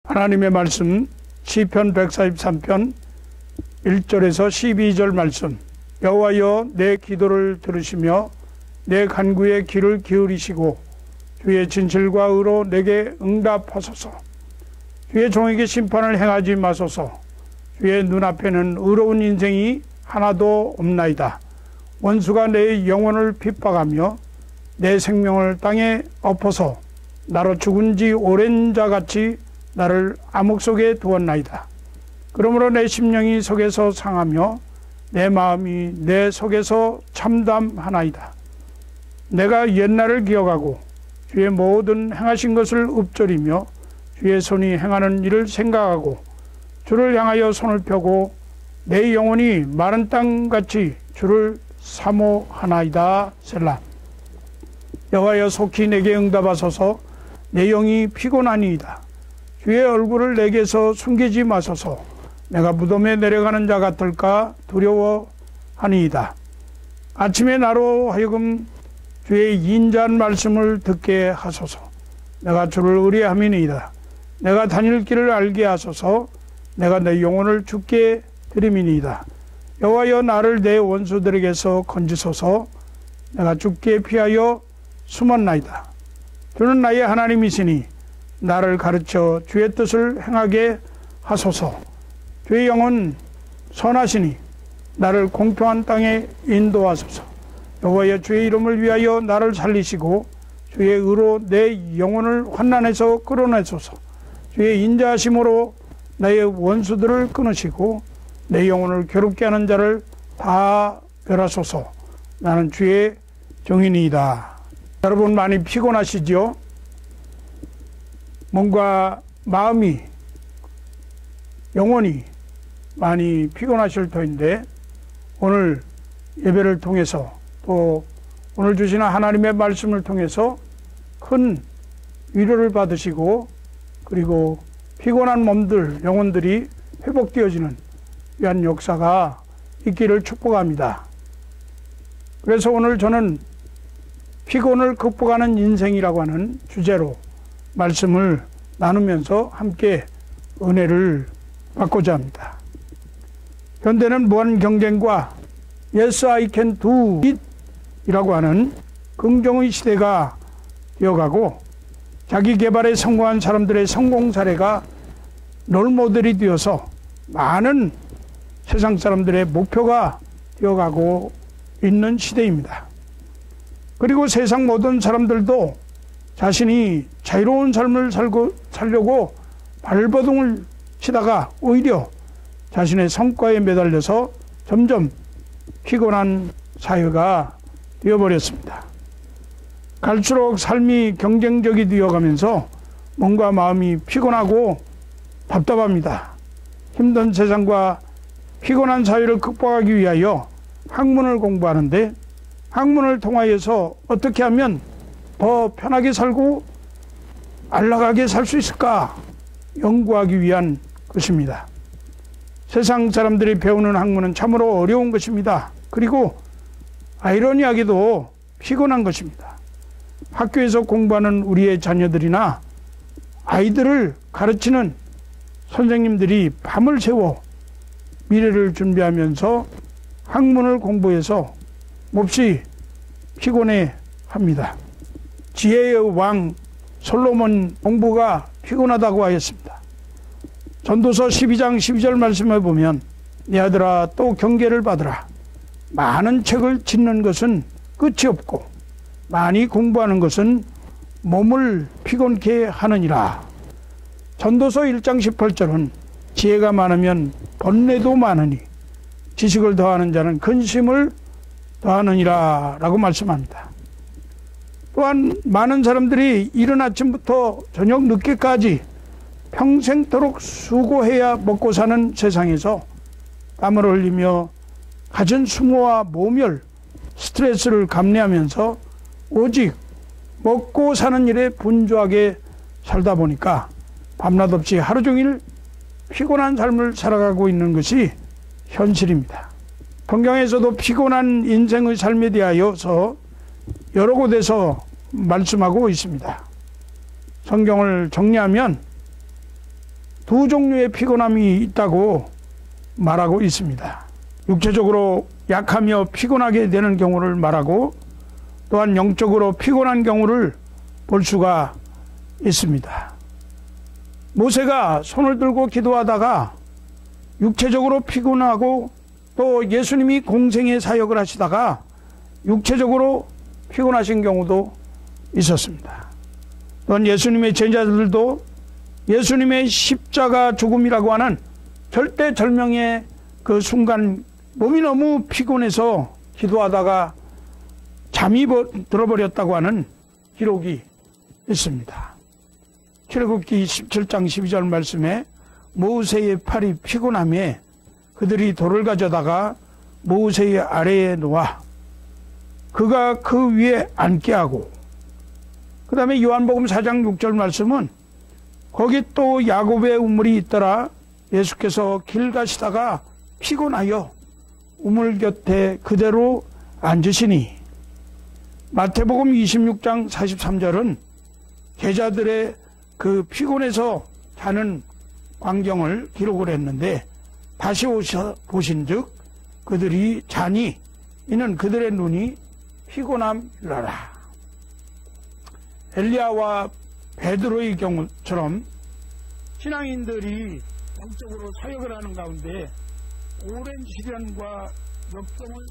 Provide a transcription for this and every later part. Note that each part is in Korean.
하나님의 말씀 시편 143편 1절에서 12절 말씀. 여호와여, 내 기도를 들으시며 내 간구에 귀를 기울이시고 주의 진실과 의로 내게 응답하소서. 주의 종에게 심판을 행하지 마소서. 주의 눈앞에는 의로운 인생이 하나도 없나이다. 원수가 내 영혼을 핍박하며 내 생명을 땅에 엎어서 나로 죽은 지 오랜 자같이 나를 암흑 속에 두었나이다. 그러므로 내 심령이 속에서 상하며 내 마음이 내 속에서 참담하나이다. 내가 옛날을 기억하고 주의 모든 행하신 것을 읊조리며 주의 손이 행하는 일을 생각하고 주를 향하여 손을 펴고 내 영혼이 마른 땅같이 주를 사모하나이다. 셀라. 여호와여, 속히 내게 응답하소서. 내 영이 피곤하니이다. 주의 얼굴을 내게서 숨기지 마소서. 내가 무덤에 내려가는 자 같을까 두려워하니이다. 아침에 나로 하여금 주의 인자한 말씀을 듣게 하소서. 내가 주를 의뢰함이니이다. 내가 다닐 길을 알게 하소서. 내가 내 영혼을 주께 드림이니이다. 여호와여, 나를 내 원수들에게서 건지소서. 내가 주께 피하여 숨었나이다. 주는 나의 하나님이시니 나를 가르쳐 주의 뜻을 행하게 하소서. 주의 영은 선하시니 나를 공평한 땅에 인도하소서. 여호와여, 주의 이름을 위하여 나를 살리시고 주의 의로 내 영혼을 환난에서 끌어내소서. 주의 인자하심으로 나의 원수들을 끊으시고 내 영혼을 괴롭게 하는 자를 다 멸하소서. 나는 주의 종이니이다. 여러분, 많이 피곤하시죠? 몸과 마음이, 영혼이 많이 피곤하실 터인데, 오늘 예배를 통해서 또 오늘 주시는 하나님의 말씀을 통해서 큰 위로를 받으시고, 그리고 피곤한 몸들, 영혼들이 회복되어지는 위한 역사가 있기를 축복합니다. 그래서 오늘 저는 피곤을 극복하는 인생이라고 하는 주제로 말씀을 나누면서 함께 은혜를 받고자 합니다. 현대는 무한 경쟁과 Yes, I can do it 이라고 하는 긍정의 시대가 되어가고, 자기 개발에 성공한 사람들의 성공 사례가 롤모델이 되어서 많은 세상 사람들의 목표가 되어가고 있는 시대입니다. 그리고 세상 모든 사람들도 자신이 자유로운 삶을 살려고 발버둥을 치다가 오히려 자신의 성과에 매달려서 점점 피곤한 사회가 되어버렸습니다. 갈수록 삶이 경쟁적이 되어가면서 몸과 마음이 피곤하고 답답합니다. 힘든 세상과 피곤한 사회를 극복하기 위하여 학문을 공부하는데, 학문을 통하여서 어떻게 하면 더 편하게 살고 안락하게 살 수 있을까 연구하기 위한 것입니다. 세상 사람들이 배우는 학문은 참으로 어려운 것입니다. 그리고 아이러니하게도 피곤한 것입니다. 학교에서 공부하는 우리의 자녀들이나 아이들을 가르치는 선생님들이 밤을 새워 미래를 준비하면서 학문을 공부해서 몹시 피곤해 합니다. 지혜의 왕 솔로몬 공부가 피곤하다고 하였습니다. 전도서 12장 12절 말씀에 보면, 내 아들아, 또 경계를 받으라. 많은 책을 짓는 것은 끝이 없고 많이 공부하는 것은 몸을 피곤케 하느니라. 전도서 1장 18절은 지혜가 많으면 번뇌도 많으니 지식을 더하는 자는 근심을 더하느니라 라고 말씀합니다. 또한 많은 사람들이 이른 아침부터 저녁 늦게까지 평생토록 수고해야 먹고 사는 세상에서 땀을 흘리며 갖은 수모와 모멸, 스트레스를 감내하면서 오직 먹고 사는 일에 분주하게 살다 보니까 밤낮 없이 하루 종일 피곤한 삶을 살아가고 있는 것이 현실입니다. 성경에서도 피곤한 인생의 삶에 대하여서 여러 곳에서 말씀하고 있습니다. 성경을 정리하면 두 종류의 피곤함이 있다고 말하고 있습니다. 육체적으로 약하며 피곤하게 되는 경우를 말하고 또한 영적으로 피곤한 경우를 볼 수가 있습니다. 모세가 손을 들고 기도하다가 육체적으로 피곤하고 또 예수님이 공생의 사역을 하시다가 육체적으로 피곤하신 경우도 있었습니다. 또한 예수님의 제자들도 예수님의 십자가 죽음이라고 하는 절대절명의 그 순간 몸이 너무 피곤해서 기도하다가 잠이 들어버렸다고 하는 기록이 있습니다. 출애굽기 17장 12절 말씀에 모세의 팔이 피곤함에 그들이 돌을 가져다가 모세의 아래에 놓아 그가 그 위에 앉게 하고, 그 다음에 요한복음 4장 6절 말씀은 거기 또 야곱의 우물이 있더라. 예수께서 길 가시다가 피곤하여 우물 곁에 그대로 앉으시니, 마태복음 26장 43절은 제자들의 그 피곤해서 자는 광경을 기록을 했는데, 다시 오셔 보신즉 그들이 자니 이는 그들의 눈이 피곤함이라라. 엘리야와 베드로의 경우처럼 신앙인들이 영적으로 사역을 하는 가운데 오랜 시련과 역경을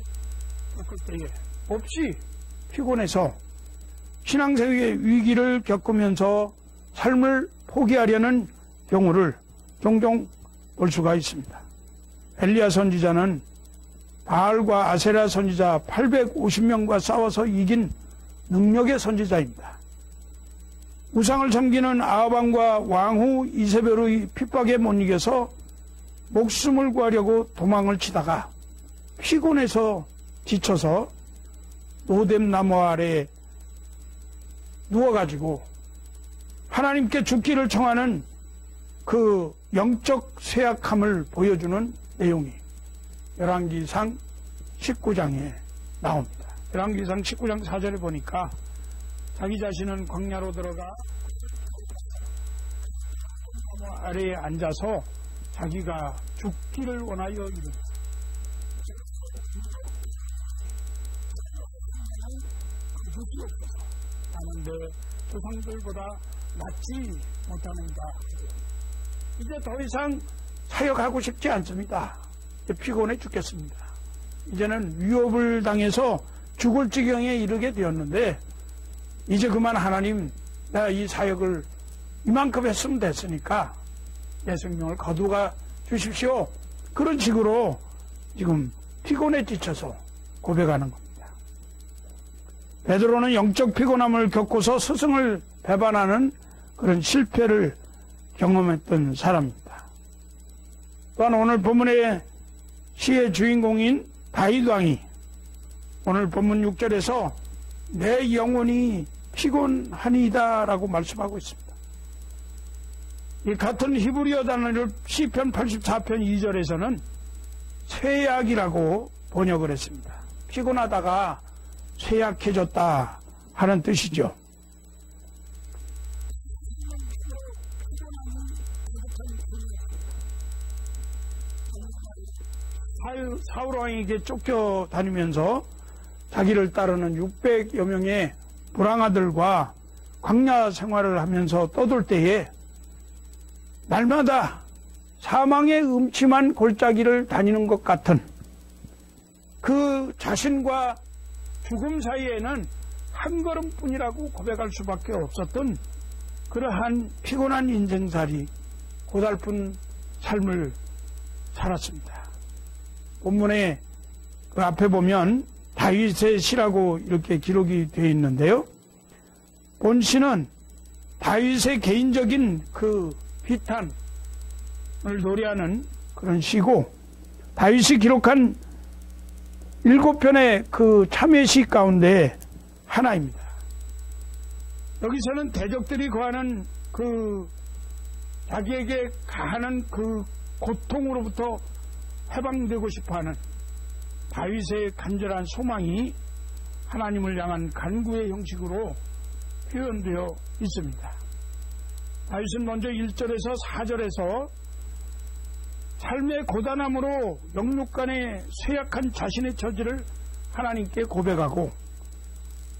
겪을 때에 없이 피곤해서 신앙생활의 위기를 겪으면서 삶을 포기하려는 경우를 종종 볼 수가 있습니다. 엘리야 선지자는 바알과 아세라 선지자 850명과 싸워서 이긴 능력의 선지자입니다. 우상을 섬기는 아합왕과 왕후 이세벨의 핍박에 못 이겨서 목숨을 구하려고 도망을 치다가 피곤해서 지쳐서 노뎀 나무 아래에 누워가지고 하나님께 죽기를 청하는 그 영적 쇠약함을 보여주는 내용이 열왕기상 19장에 나옵니다. 열왕기상 19장 4절에 보니까 자기 자신은 광야로 들어가 나무 아래에 앉아서 자기가 죽기를 원하여 이르되 하는데 조상들보다 낫지 못하는가. 이제 더 이상 사역하고 싶지 않습니다. 피곤해 죽겠습니다. 이제는 위협을 당해서 죽을 지경에 이르게 되었는데 이제 그만 하나님, 내가 이 사역을 이만큼 했으면 됐으니까 내 생명을 거두가 주십시오. 그런 식으로 지금 피곤에 지쳐서 고백하는 겁니다. 베드로는 영적 피곤함을 겪고서 스승을 배반하는 그런 실패를 경험했던 사람입니다. 또한 오늘 본문의 시의 주인공인 다윗 왕이 오늘 본문 6절에서 내 영혼이 피곤하니이다 라고 말씀하고 있습니다. 이 같은 히브리어 단어를 시편 84편 2절에서는 쇠약이라고 번역을 했습니다. 피곤하다가 쇠약해졌다 하는 뜻이죠. 사울 왕에게 쫓겨다니면서 자기를 따르는 600여 명의 불황아들과 광야 생활을 하면서 떠돌 때에 날마다 사망의 음침한 골짜기를 다니는 것 같은 그 자신과 죽음 사이에는 한 걸음뿐이라고 고백할 수밖에 없었던 그러한 피곤한 인생살이, 고달픈 삶을 살았습니다. 본문에 그 앞에 보면 다윗의 시라고 이렇게 기록이 되어 있는데요. 본 시는 다윗의 개인적인 그 비탄을 노래하는 그런 시고, 다윗이 기록한 7편의 그 참회시 가운데 하나입니다. 여기서는 대적들이 거하는 그 자기에게 가하는 그 고통으로부터 해방되고 싶어하는 다윗의 간절한 소망이 하나님을 향한 간구의 형식으로 표현되어 있습니다. 다윗은 먼저 1절에서 4절에서 삶의 고단함으로 영육간에 쇠약한 자신의 처지를 하나님께 고백하고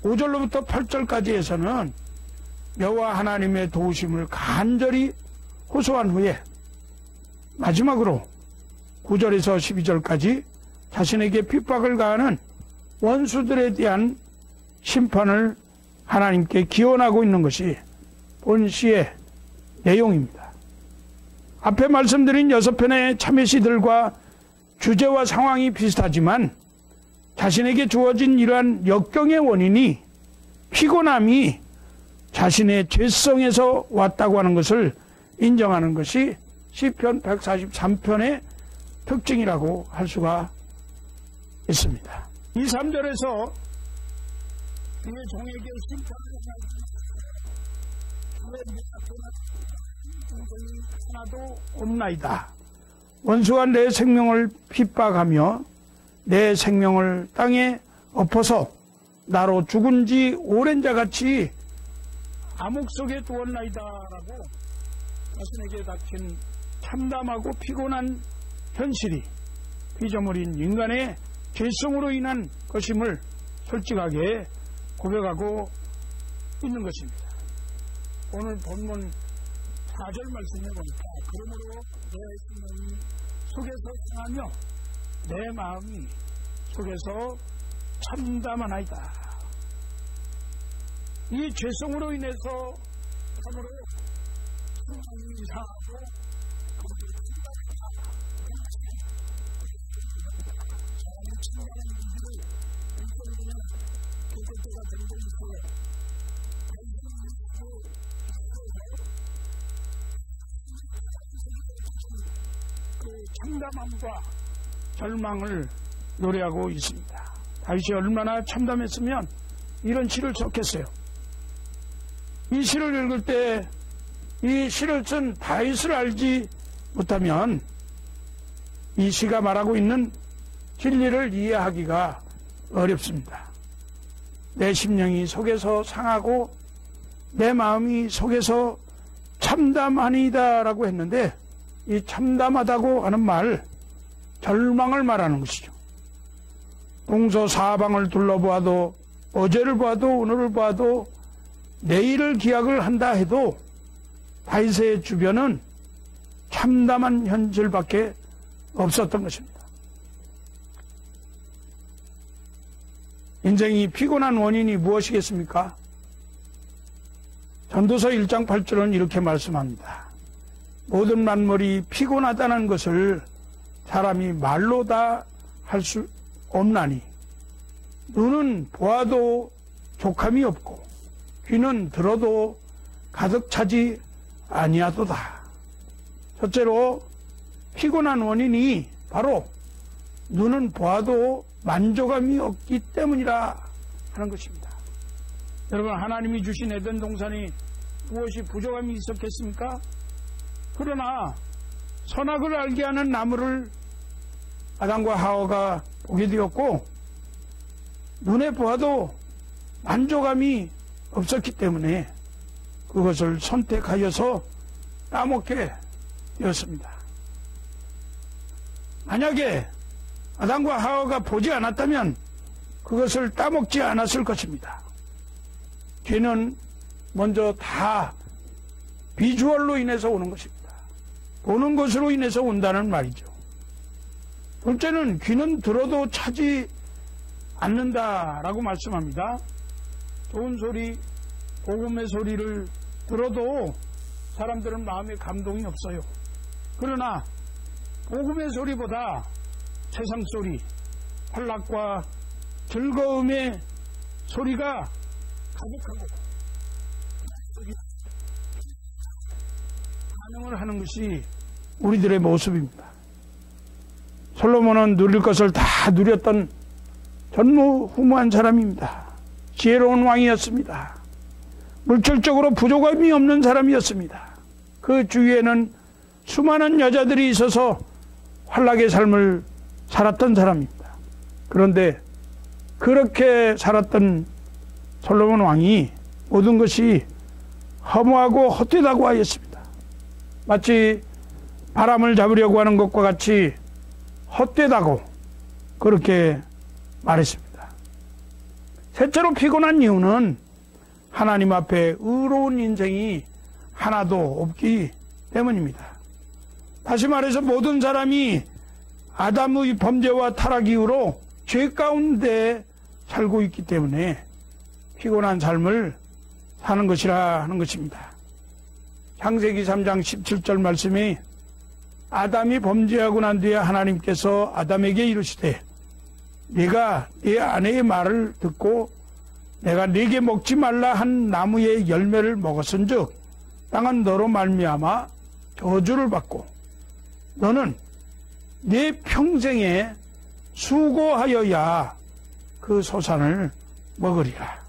5절로부터 8절까지에서는 여호와 하나님의 도우심을 간절히 호소한 후에 마지막으로 9절에서 12절까지 자신에게 핍박을 가하는 원수들에 대한 심판을 하나님께 기원하고 있는 것이 본시의 내용입니다. 앞에 말씀드린 6편의 참회시들과 주제와 상황이 비슷하지만 자신에게 주어진 이러한 역경의 원인이 피곤함이 자신의 죄성에서 왔다고 하는 것을 인정하는 것이 시편 143편의 특징이라고 할 수가 있습니다. 2, 3절에서 그의 종에게 심판을 하나도 없나이다. 원수가 내 생명을 핍박하며 내 생명을 땅에 엎어서 나로 죽은 지 오랜 자같이 암흑 속에 두었나이다 라고 자신에게 닥친 참담하고 피곤한 현실이 피조물인 인간의 죄성으로 인한 것임을 솔직하게 고백하고 있는 것입니다. 오늘 본문 4절 말씀에 보니까 그러므로 내 생명이 속에서 상하며 내 마음이 속에서 참담하나이다. 이 죄성으로 인해서 참으로 생명이 상하고 참담함과 절망을 노래하고 있습니다. 다윗이 얼마나 참담했으면 이런 시를 썼겠어요. 이 시를 읽을 때 이 시를 쓴 다윗을 알지 못하면 이 시가 말하고 있는 진리를 이해하기가 어렵습니다. 내 심령이 속에서 상하고 내 마음이 속에서 참담하니이다 라고 했는데 이 참담하다고 하는 말, 절망을 말하는 것이죠. 동서사방을 둘러보아도 어제를 봐도 오늘을 봐도 내일을 기약을 한다 해도 다윗의 주변은 참담한 현실밖에 없었던 것입니다. 인생이 피곤한 원인이 무엇이겠습니까? 전도서 1장 8절은 이렇게 말씀합니다. 모든 만물이 피곤하다는 것을 사람이 말로 다 할 수 없나니 눈은 보아도 족함이 없고 귀는 들어도 가득 차지 아니하도다. 첫째로 피곤한 원인이 바로 눈은 보아도 만족감이 없기 때문이라 하는 것입니다. 여러분, 하나님이 주신 에덴 동산이 무엇이 부족함이 있었겠습니까? 그러나 선악을 알게 하는 나무를 아담과 하와가 보게 되었고 눈에 보아도 만족감이 없었기 때문에 그것을 선택하여서 따먹게 되었습니다. 만약에 아담과 하와가 보지 않았다면 그것을 따먹지 않았을 것입니다. 죄는 먼저 다 비주얼로 인해서 오는 것입니다. 보는 것으로 인해서 온다는 말이죠. 둘째는 귀는 들어도 차지 않는다라고 말씀합니다. 좋은 소리, 복음의 소리를 들어도 사람들은 마음에 감동이 없어요. 그러나 복음의 소리보다 세상 소리, 환락과 즐거움의 소리가 가득하고 반응을 하는 것이 우리들의 모습입니다. 솔로몬은 누릴 것을 다 누렸던 전무후무한 사람입니다. 지혜로운 왕이었습니다. 물질적으로 부족함이 없는 사람이었습니다. 그 주위에는 수많은 여자들이 있어서 환락의 삶을 살았던 사람입니다. 그런데 그렇게 살았던 솔로몬 왕이 모든 것이 허무하고 헛되다고 하였습니다. 마치 바람을 잡으려고 하는 것과 같이 헛되다고 그렇게 말했습니다. 셋째로 피곤한 이유는 하나님 앞에 의로운 인생이 하나도 없기 때문입니다. 다시 말해서 모든 사람이 아담의 범죄와 타락 이후로 죄 가운데 살고 있기 때문에 피곤한 삶을 사는 것이라 하는 것입니다. 창세기 3장 17절 말씀이 아담이 범죄하고 난 뒤에 하나님께서 아담에게 이르시되 네가 네 아내의 말을 듣고 내가 네게 먹지 말라 한 나무의 열매를 먹었은즉 땅은 너로 말미암아 저주를 받고 너는 네 평생에 수고하여야 그 소산을 먹으리라.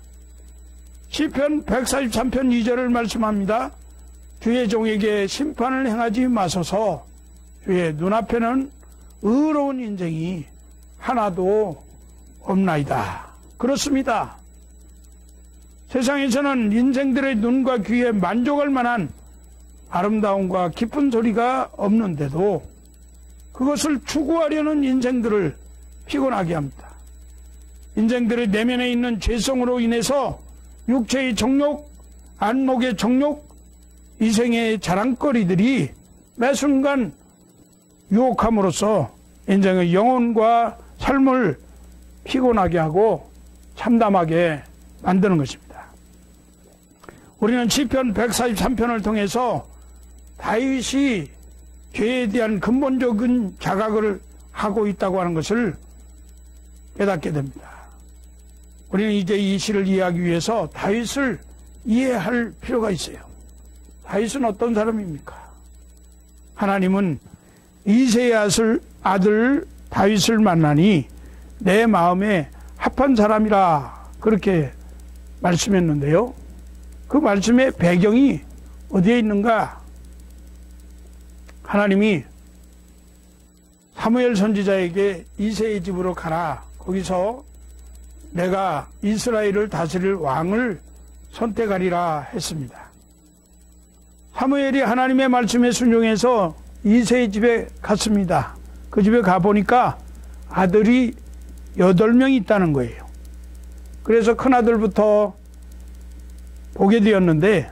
시편 143편 2절을 말씀합니다. 주의 종에게 심판을 행하지 마소서. 주의 눈앞에는 의로운 인생이 하나도 없나이다. 그렇습니다. 세상에서는 인생들의 눈과 귀에 만족할 만한 아름다움과 기쁜 소리가 없는데도 그것을 추구하려는 인생들을 피곤하게 합니다. 인생들의 내면에 있는 죄성으로 인해서 육체의 정욕, 안목의 정욕, 이생의 자랑거리들이 매 순간 유혹함으로써 인생의 영혼과 삶을 피곤하게 하고 참담하게 만드는 것입니다. 우리는 시편 143편을 통해서 다윗이 죄에 대한 근본적인 자각을 하고 있다고 하는 것을 깨닫게 됩니다. 우리는 이제 이 시를 이해하기 위해서 다윗을 이해할 필요가 있어요. 다윗은 어떤 사람입니까? 하나님은 이새의 아들 다윗을 만나니 내 마음에 합한 사람이라 그렇게 말씀했는데요. 그 말씀의 배경이 어디에 있는가? 하나님이 사무엘 선지자에게 이새의 집으로 가라. 거기서 내가 이스라엘을 다스릴 왕을 선택하리라 했습니다. 사무엘이 하나님의 말씀에 순종해서 이새의 집에 갔습니다. 그 집에 가보니까 아들이 8명 있다는 거예요. 그래서 큰아들부터 보게 되었는데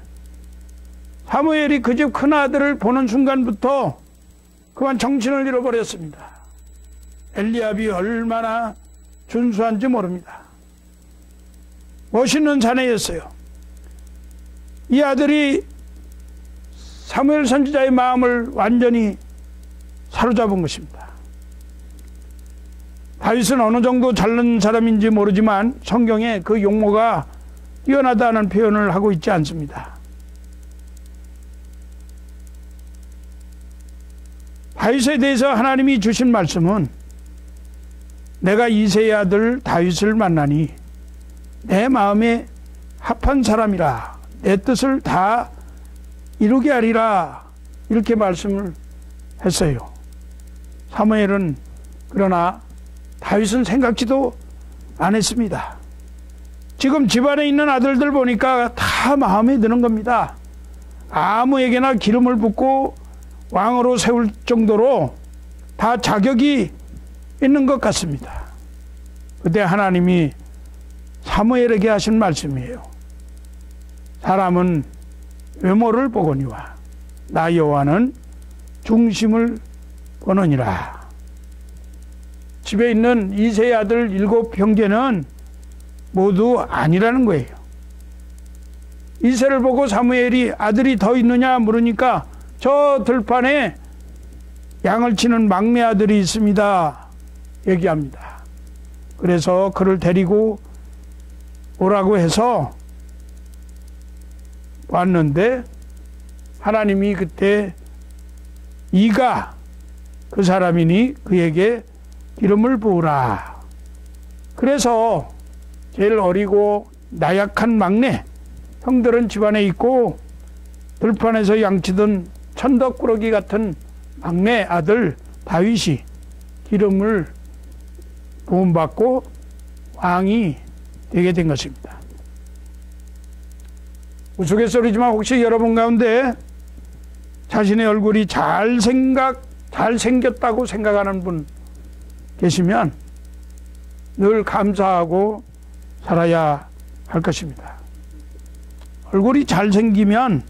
사무엘이 그 집 큰아들을 보는 순간부터 그만 정신을 잃어버렸습니다. 엘리압이 얼마나 준수한지 모릅니다. 멋있는 자네였어요. 이 아들이 사무엘 선지자의 마음을 완전히 사로잡은 것입니다. 다윗은 어느 정도 잘난 사람인지 모르지만 성경에 그 용모가 뛰어나다는 표현을 하고 있지 않습니다. 다윗에 대해서 하나님이 주신 말씀은 내가 이새의 아들 다윗을 만나니 내 마음에 합한 사람이라 내 뜻을 다 이루게 하리라 이렇게 말씀을 했어요. 사무엘은 그러나 다윗은 생각지도 안 했습니다. 지금 집안에 있는 아들들 보니까 다 마음에 드는 겁니다. 아무에게나 기름을 붓고 왕으로 세울 정도로 다 자격이 있는 것 같습니다. 그때 하나님이 사무엘에게 하신 말씀이에요. 사람은 외모를 보거니와 나 여호와는 중심을 보느니라. 집에 있는 이새의 아들 7 형제는 모두 아니라는 거예요. 이새를 보고 사무엘이 아들이 더 있느냐 물으니까 저 들판에 양을 치는 막내 아들이 있습니다 얘기합니다. 그래서 그를 데리고 오라고 해서 왔는데 하나님이 그때 이가 그 사람이니 그에게 기름을 부으라. 그래서 제일 어리고 나약한 막내 형들은 집안에 있고 들판에서 양치던 천덕꾸러기 같은 막내 아들 다윗이 기름을 부음받고 왕이 되게 된 것입니다. 우스갯소리지만 혹시 여러분 가운데 자신의 얼굴이 잘생겼다고 생각하는 분 계시면 늘 감사하고 살아야 할 것입니다. 얼굴이 잘생기면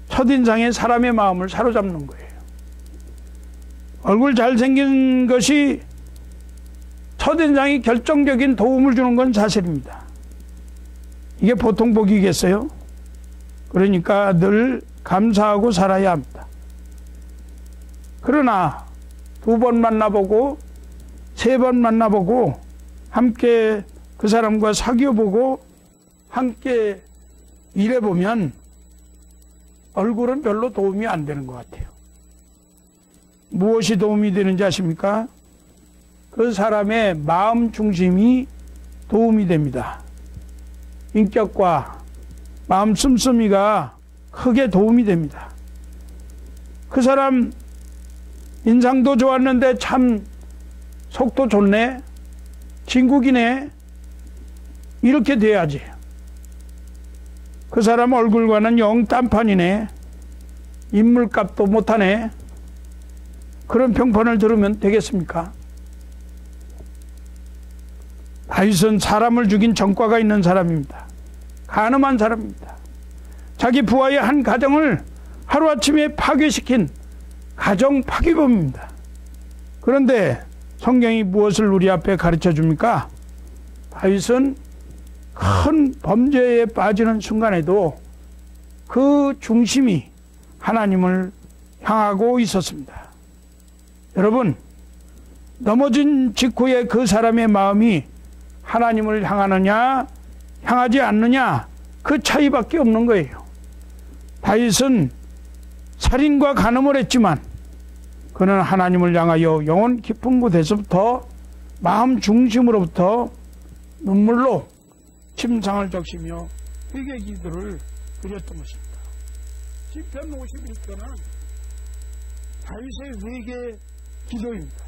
첫인상에 사람의 마음을 사로잡는 거예요. 얼굴 잘생긴 것이 첫인상이 결정적인 도움을 주는 건 사실입니다. 이게 보통 복이겠어요? 그러니까 늘 감사하고 살아야 합니다. 그러나 2번 만나보고 3번 만나보고 함께 그 사람과 사귀어보고 함께 일해보면 얼굴은 별로 도움이 안 되는 것 같아요. 무엇이 도움이 되는지 아십니까? 그 사람의 마음 중심이 도움이 됩니다. 인격과 마음 씀씀이가 크게 도움이 됩니다. 그 사람 인상도 좋았는데 참 속도 좋네, 친구기네, 이렇게 돼야지. 그 사람 얼굴과는 영 딴판이네, 인물값도 못하네, 그런 평판을 들으면 되겠습니까? 다윗은 사람을 죽인 전과가 있는 사람입니다. 간음한 사람입니다. 자기 부하의 한 가정을 하루아침에 파괴시킨 가정 파괴범입니다. 그런데 성경이 무엇을 우리 앞에 가르쳐 줍니까? 다윗은 큰 범죄에 빠지는 순간에도 그 중심이 하나님을 향하고 있었습니다. 여러분, 넘어진 직후에 그 사람의 마음이 하나님을 향하느냐 향하지 않느냐, 그 차이밖에 없는 거예요. 다윗은 살인과 간음을 했지만 그는 하나님을 향하여 영혼 깊은 곳에서부터 마음 중심으로부터 눈물로 침상을 적시며 회개 기도를 드렸던 것입니다. 시편 51편은 다윗의 회개 기도입니다.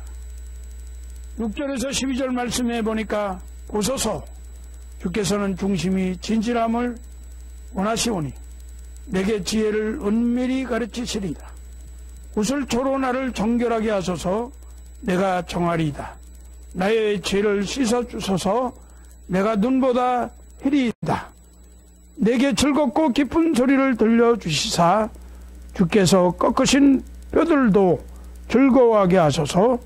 6절에서 12절 말씀해 보니까 보소서, 주께서는 중심이 진실함을 원하시오니 내게 지혜를 은밀히 가르치시리이다. 구슬초로 나를 정결하게 하소서. 내가 정하리이다. 나의 죄를 씻어주소서. 내가 눈보다 희리이다. 내게 즐겁고 기쁜 소리를 들려주시사 주께서 꺾으신 뼈들도 즐거워하게 하소서.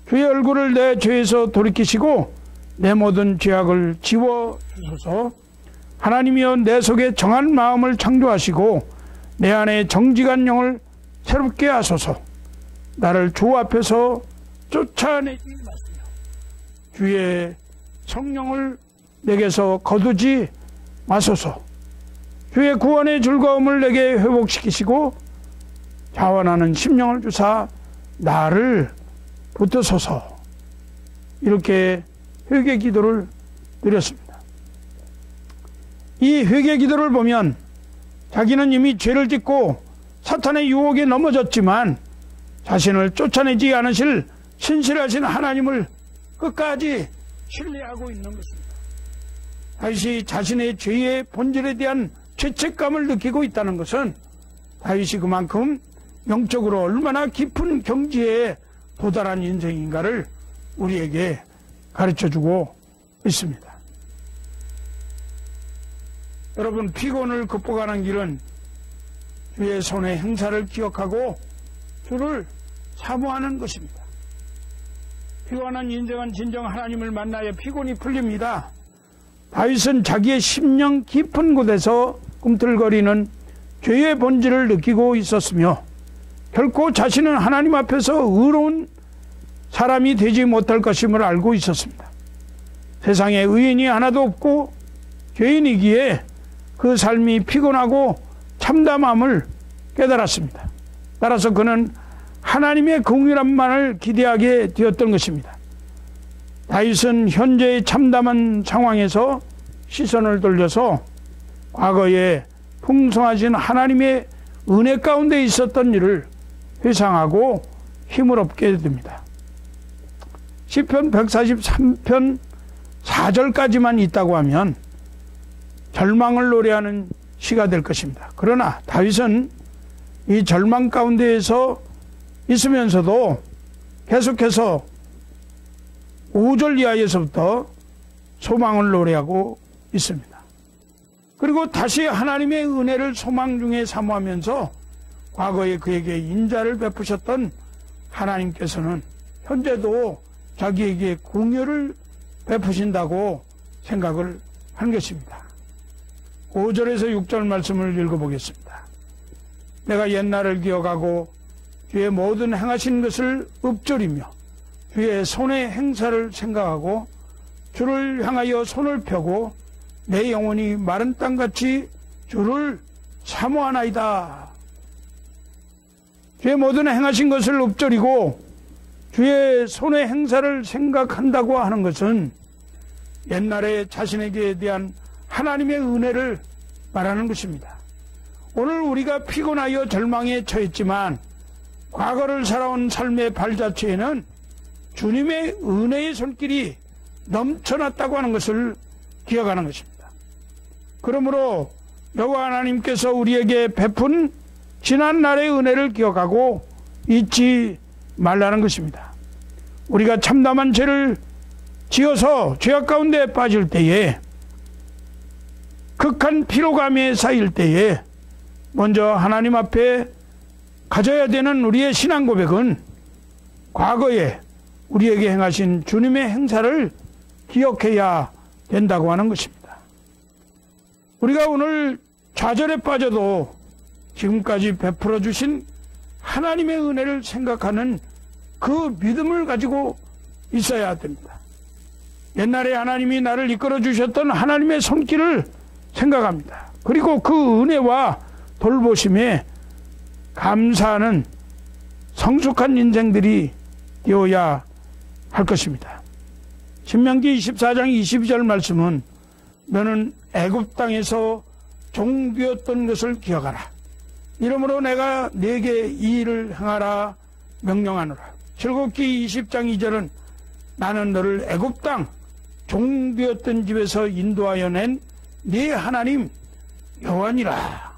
주의 얼굴을 내 죄에서 돌이키시고 내 모든 죄악을 지워주소서. 하나님이여, 내 속에 정한 마음을 창조하시고 내 안에 정직한 영을 새롭게 하소서. 나를 주 앞에서 쫓아내지 마시며 주의 성령을 내게서 거두지 마소서. 주의 구원의 즐거움을 내게 회복시키시고 자원하는 심령을 주사 나를 붙드소서. 이렇게 회개 기도를 드렸습니다. 이 회개 기도를 보면 자기는 이미 죄를 짓고 사탄의 유혹에 넘어졌지만 자신을 쫓아내지 않으실 신실하신 하나님을 끝까지 신뢰하고 있는 것입니다. 다윗이 자신의 죄의 본질에 대한 죄책감을 느끼고 있다는 것은 다윗이 그만큼 영적으로 얼마나 깊은 경지에 도달한 인생인가를 우리에게 가르쳐주고 있습니다. 여러분, 피곤을 극복하는 길은 주의 손의 행사를 기억하고 주를 사모하는 것입니다. 피곤한 인생은 진정 하나님을 만나야 피곤이 풀립니다. 다윗은 자기의 심령 깊은 곳에서 꿈틀거리는 죄의 본질을 느끼고 있었으며 결코 자신은 하나님 앞에서 의로운 사람이 되지 못할 것임을 알고 있었습니다. 세상에 의인이 하나도 없고 죄인이기에 그 삶이 피곤하고 참담함을 깨달았습니다. 따라서 그는 하나님의 긍휼함만을 기대하게 되었던 것입니다. 다윗은 현재의 참담한 상황에서 시선을 돌려서 과거에 풍성하신 하나님의 은혜 가운데 있었던 일을 회상하고 힘을 얻게 됩니다. 시편 143편 4절까지만 있다고 하면 절망을 노래하는 시가 될 것입니다. 그러나 다윗은 이 절망 가운데에서 있으면서도 계속해서 5절 이하에서부터 소망을 노래하고 있습니다. 그리고 다시 하나님의 은혜를 소망 중에 사모하면서 과거에 그에게 인자를 베푸셨던 하나님께서는 현재도 자기에게 긍휼을 베푸신다고 생각을 한 것입니다. 5절에서 6절 말씀을 읽어보겠습니다. 내가 옛날을 기억하고 주의 모든 행하신 것을 읊조리며 주의 손의 행사를 생각하고 주를 향하여 손을 펴고 내 영혼이 마른 땅같이 주를 사모하나이다. 주의 모든 행하신 것을 읊조리고 주의 손의 행사를 생각한다고 하는 것은 옛날에 자신에게 대한 하나님의 은혜를 말하는 것입니다. 오늘 우리가 피곤하여 절망에 처했지만 과거를 살아온 삶의 발자취에는 주님의 은혜의 손길이 넘쳐났다고 하는 것을 기억하는 것입니다. 그러므로 여호와 하나님께서 우리에게 베푼 지난날의 은혜를 기억하고 잊지 말라는 것입니다. 우리가 참담한 죄를 지어서 죄악 가운데 빠질 때에, 극한 피로감에 쌓일 때에 먼저 하나님 앞에 가져야 되는 우리의 신앙 고백은 과거에 우리에게 행하신 주님의 행사를 기억해야 된다고 하는 것입니다. 우리가 오늘 좌절에 빠져도 지금까지 베풀어 주신 하나님의 은혜를 생각하는 그 믿음을 가지고 있어야 됩니다. 옛날에 하나님이 나를 이끌어 주셨던 하나님의 손길을 생각합니다. 그리고 그 은혜와 돌보심에 감사하는 성숙한 인생들이 되어야 할 것입니다. 신명기 24장 22절 말씀은 너는 애굽 땅에서 종되었던 것을 기억하라. 이러므로 내가 네게 이 일을 행하라 명령하노라. 출애굽기 20장 2절은 나는 너를 애굽 땅 종되었던 집에서 인도하여 낸 네 하나님 여호와니라.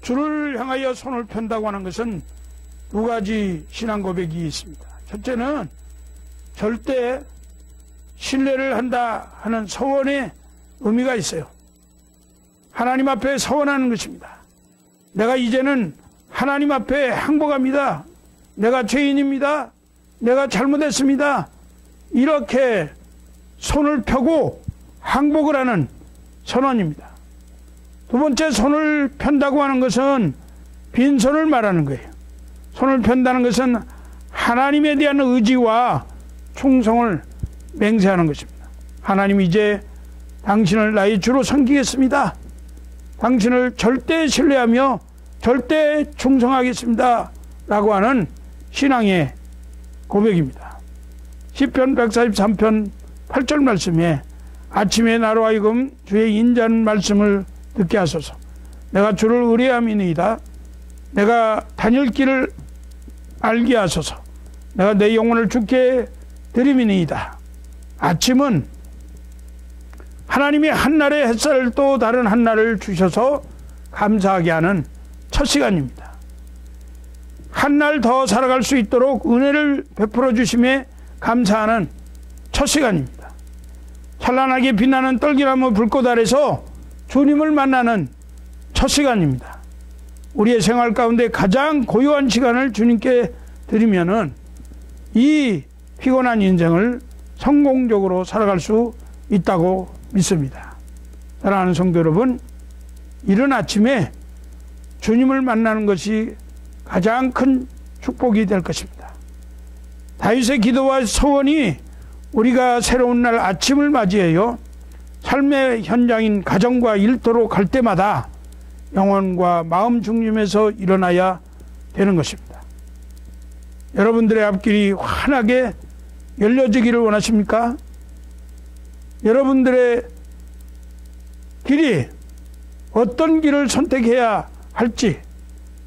주를 향하여 손을 편다고 하는 것은 두 가지 신앙 고백이 있습니다. 첫째는 절대 신뢰를 한다 하는 서원의 의미가 있어요. 하나님 앞에 서원하는 것입니다. 내가 이제는 하나님 앞에 항복합니다. 내가 죄인입니다. 내가 잘못했습니다. 이렇게 손을 펴고 항복을 하는 선언입니다. 두 번째, 손을 편다고 하는 것은 빈손을 말하는 거예요. 손을 편다는 것은 하나님에 대한 의지와 충성을 맹세하는 것입니다. 하나님, 이제 당신을 나의 주로 섬기겠습니다. 당신을 절대 신뢰하며 절대 충성하겠습니다. 라고 하는 신앙의 고백입니다. 시편 143편 8절 말씀에 아침에 나로 하여금 주의 인자한 말씀을 듣게 하소서. 내가 주를 의뢰함이니이다. 내가 다닐 길을 알게 하소서. 내가 내 영혼을 주께 드림이니이다. 아침은 하나님이 한날의 햇살을 또 다른 한날을 주셔서 감사하게 하는 첫 시간입니다. 한날 더 살아갈 수 있도록 은혜를 베풀어 주심에 감사하는 첫 시간입니다. 찬란하게 빛나는 떨기나무 불꽃 아래서 주님을 만나는 첫 시간입니다. 우리의 생활 가운데 가장 고요한 시간을 주님께 드리면은 이 피곤한 인생을 성공적으로 살아갈 수 있다고 믿습니다. 사랑하는 성도 여러분, 이른 아침에 주님을 만나는 것이 가장 큰 축복이 될 것입니다. 다윗의 기도와 소원이 우리가 새로운 날 아침을 맞이해요 삶의 현장인 가정과 일터로 갈 때마다 영혼과 마음 중심에서 일어나야 되는 것입니다. 여러분들의 앞길이 환하게 열려지기를 원하십니까? 여러분들의 길이 어떤 길을 선택해야 할지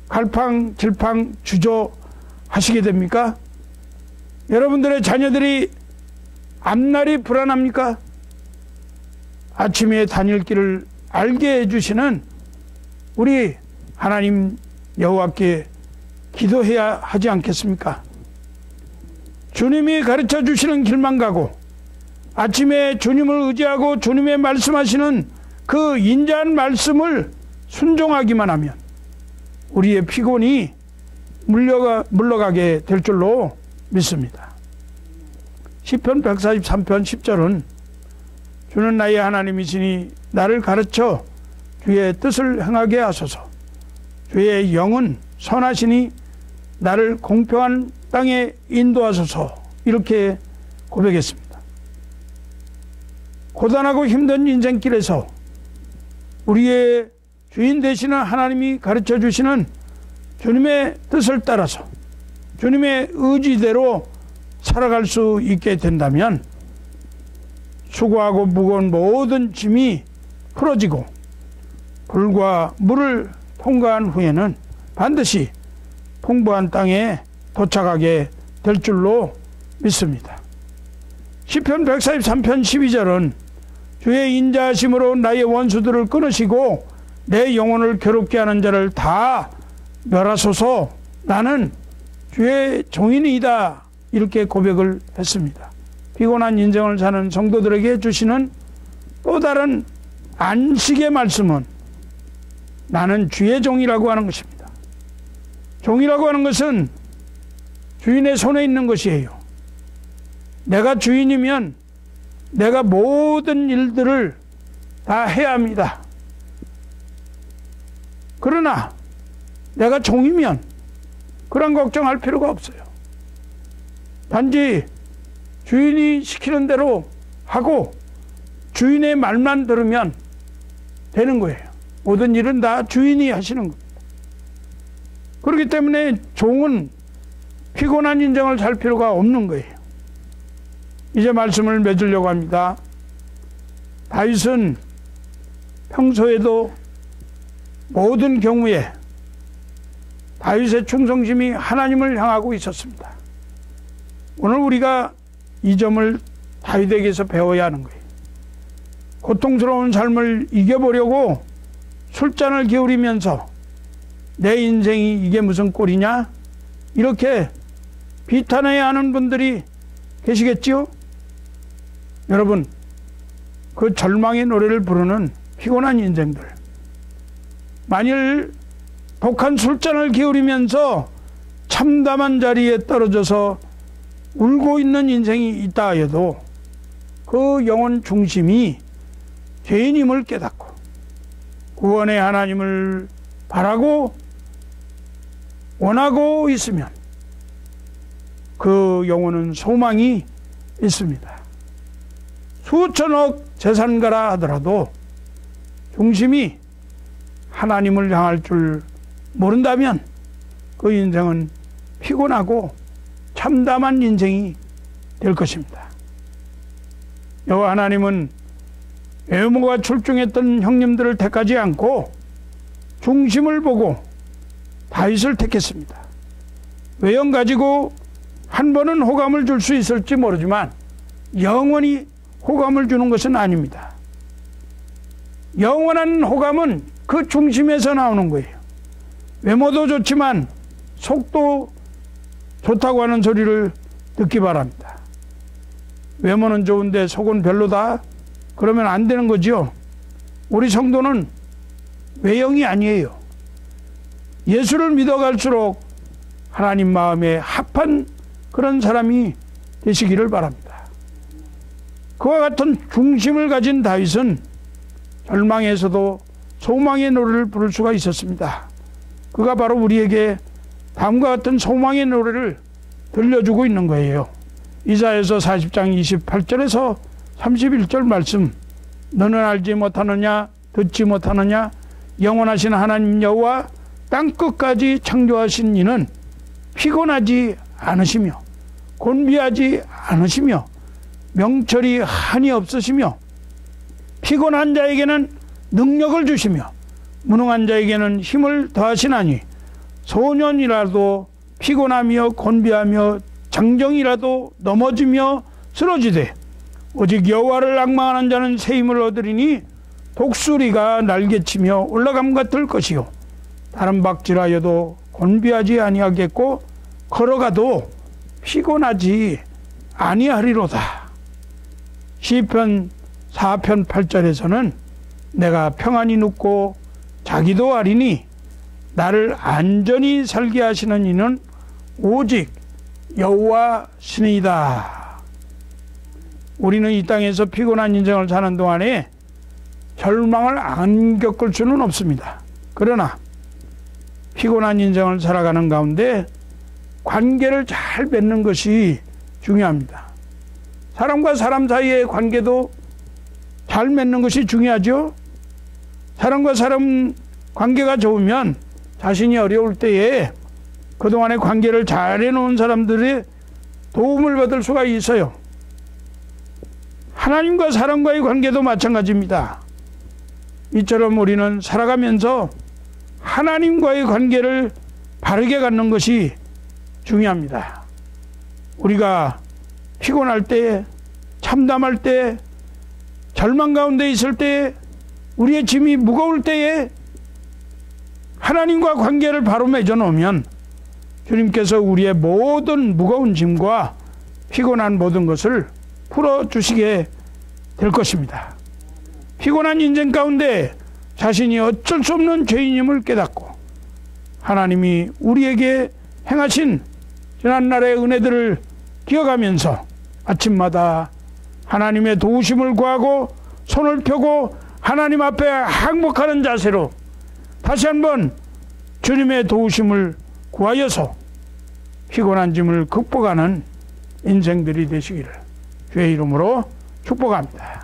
갈팡질팡 주저하시게 됩니까? 여러분들의 자녀들이 앞날이 불안합니까? 아침에 다닐 길을 알게 해주시는 우리 하나님 여호와께 기도해야 하지 않겠습니까? 주님이 가르쳐 주시는 길만 가고 아침에 주님을 의지하고 주님의 말씀하시는 그 인자한 말씀을 순종하기만 하면 우리의 피곤이 물러가게 될 줄로 믿습니다. 시편 143편 10절은 주는 나의 하나님이시니 나를 가르쳐 주의 뜻을 행하게 하소서. 주의 영은 선하시니 나를 공평한 땅에 인도하소서. 이렇게 고백했습니다. 고단하고 힘든 인생길에서 우리의 주인 되시는 하나님이 가르쳐 주시는 주님의 뜻을 따라서 주님의 의지대로 살아갈 수 있게 된다면 수고하고 무거운 모든 짐이 풀어지고 불과 물을 통과한 후에는 반드시 풍부한 땅에 도착하게 될 줄로 믿습니다. 시편 143편 12절은 주의 인자하심으로 나의 원수들을 끊으시고 내 영혼을 괴롭게 하는 자를 다 멸하소서. 나는 주의 종이니이다. 이렇게 고백을 했습니다. 피곤한 인생을 사는 성도들에게 주시는 또 다른 안식의 말씀은 나는 주의 종이라고 하는 것입니다. 종이라고 하는 것은 주인의 손에 있는 것이에요. 내가 주인이면 내가 모든 일들을 다 해야 합니다. 그러나 내가 종이면 그런 걱정할 필요가 없어요. 단지 주인이 시키는 대로 하고 주인의 말만 들으면 되는 거예요. 모든 일은 다 주인이 하시는 겁니다. 그렇기 때문에 종은 피곤한 인생을 살 필요가 없는 거예요. 이제 말씀을 맺으려고 합니다. 다윗은 평소에도 모든 경우에 다윗의 충성심이 하나님을 향하고 있었습니다. 오늘 우리가 이 점을 다윗에게서 배워야 하는 거예요. 고통스러운 삶을 이겨보려고 술잔을 기울이면서 내 인생이 이게 무슨 꼴이냐? 이렇게 비탄해야 하는 분들이 계시겠지요? 여러분, 그 절망의 노래를 부르는 피곤한 인생들, 만일 독한 술잔을 기울이면서 참담한 자리에 떨어져서 울고 있는 인생이 있다 해도 그 영혼 중심이 죄인임을 깨닫고 구원의 하나님을 바라고 원하고 있으면 그 영혼은 소망이 있습니다. 수천억 재산가라 하더라도 중심이 하나님을 향할 줄 모른다면 그 인생은 피곤하고 참담한 인생이 될 것입니다. 여호와 하나님은 외모가 출중했던 형님들을 택하지 않고 중심을 보고 다윗을 택했습니다. 외형 가지고 한 번은 호감을 줄 수 있을지 모르지만 영원히 호감을 주는 것은 아닙니다. 영원한 호감은 그 중심에서 나오는 거예요. 외모도 좋지만 속도 좋다고 하는 소리를 듣기 바랍니다. 외모는 좋은데 속은 별로다? 그러면 안 되는 거죠. 우리 성도는 외형이 아니에요. 예수를 믿어갈수록 하나님 마음에 합한 그런 사람이 되시기를 바랍니다. 그와 같은 중심을 가진 다윗은 절망에서도 소망의 노래를 부를 수가 있었습니다. 그가 바로 우리에게 다음과 같은 소망의 노래를 들려주고 있는 거예요. 이사야서 40장 28절에서 31절 말씀, 너는 알지 못하느냐, 듣지 못하느냐, 영원하신 하나님 여호와 땅끝까지 창조하신 이는 피곤하지 않으시며 곤비하지 않으시며 명철이 한이 없으시며 피곤한 자에게는 능력을 주시며 무능한 자에게는 힘을 더하시나니 소년이라도 피곤하며 곤비하며 장정이라도 넘어지며 쓰러지되 오직 여호와를 앙망하는 자는 새 힘을 얻으리니 독수리가 날개치며 올라감 같을 것이요 다른 박질하여도 곤비하지 아니하겠고 걸어가도 피곤하지 아니하리로다. 시편 4편 8절에서는 내가 평안히 눕고 자기도 아리니 나를 안전히 살게 하시는 이는 오직 여호와시니이다. 우리는 이 땅에서 피곤한 인생을 사는 동안에 절망을 안 겪을 수는 없습니다. 그러나 피곤한 인생을 살아가는 가운데 관계를 잘 맺는 것이 중요합니다. 사람과 사람 사이의 관계도 잘 맺는 것이 중요하죠. 사람과 사람 관계가 좋으면 자신이 어려울 때에 그동안의 관계를 잘 해놓은 사람들의 도움을 받을 수가 있어요. 하나님과 사람과의 관계도 마찬가지입니다. 이처럼 우리는 살아가면서 하나님과의 관계를 바르게 갖는 것이 중요합니다. 우리가 피곤할 때, 참담할 때, 절망 가운데 있을 때, 우리의 짐이 무거울 때에 하나님과 관계를 바로 맺어 놓으면 주님께서 우리의 모든 무거운 짐과 피곤한 모든 것을 풀어주시게 될 것입니다. 피곤한 인생 가운데 자신이 어쩔 수 없는 죄인임을 깨닫고 하나님이 우리에게 행하신 지난날의 은혜들을 기억하면서 아침마다 하나님의 도우심을 구하고 손을 펴고 하나님 앞에 항복하는 자세로 다시 한번 주님의 도우심을 구하여서 피곤한 짐을 극복하는 인생들이 되시기를 주의 이름으로 축복합니다.